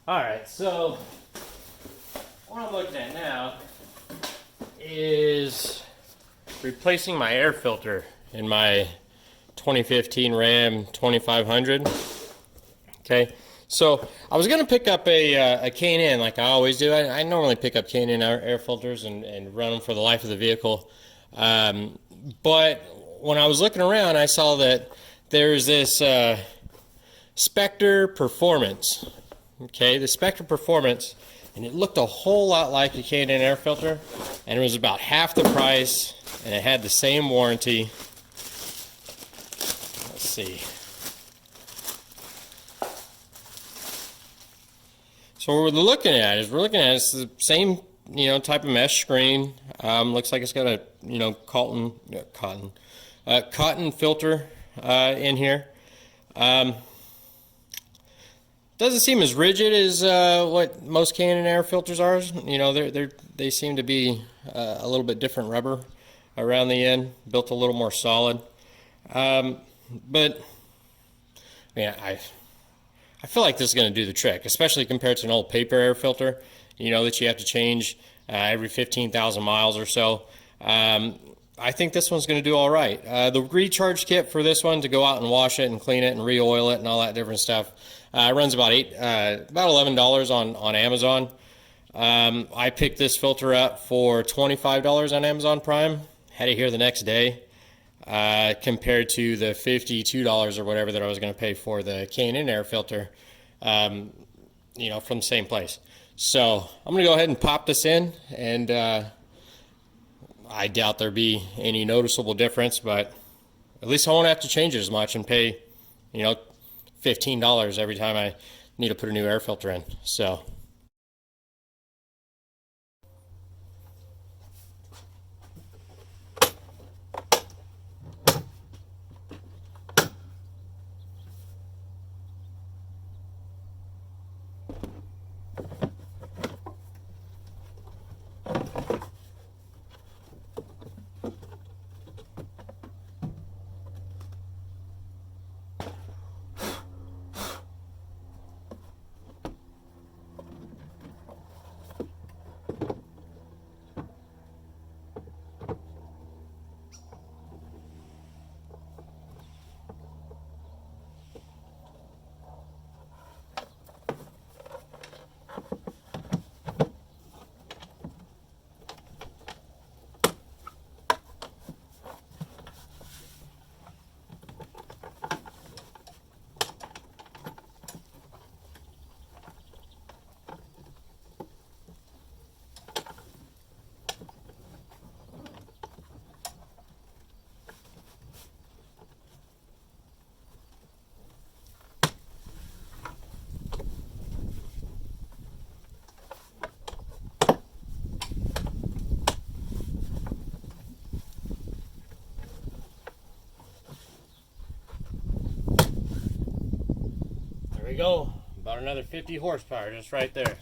Alright, so what I'm looking at now is replacing my air filter in my 2015 Ram 2500. Okay, so I was going to pick up a K&N like I always do. I normally pick up K&N air filters and run them for the life of the vehicle. But when I was looking around, I saw that there's this Spectre Performance. Okay, the Spectre Performance, and it looked a whole lot like a K&N air filter, and it was about half the price, and it had the same warranty. Let's see. So what we're looking at is the same, type of mesh screen. Looks like it's got a, cotton filter in here. Doesn't seem as rigid as what most K&N air filters are. They seem to be a little bit different rubber around the end, built a little more solid. But I feel like this is going to do the trick, especially compared to an old paper air filter, that you have to change every 15,000 miles or so. I think this one's going to do all right. The recharge kit for this one to go out and wash it and clean it and re-oil it and all that different stuff runs about $11 on Amazon. I picked this filter up for $25 on Amazon Prime. Had it here the next day, compared to the $52 or whatever that I was going to pay for the K&N air filter, from the same place. So I'm going to go ahead and pop this in, and I doubt there'll be any noticeable difference, but at least I won't have to change it as much and pay, $15 every time I need to put a new air filter in. So there we go. About another 50 horsepower just right there.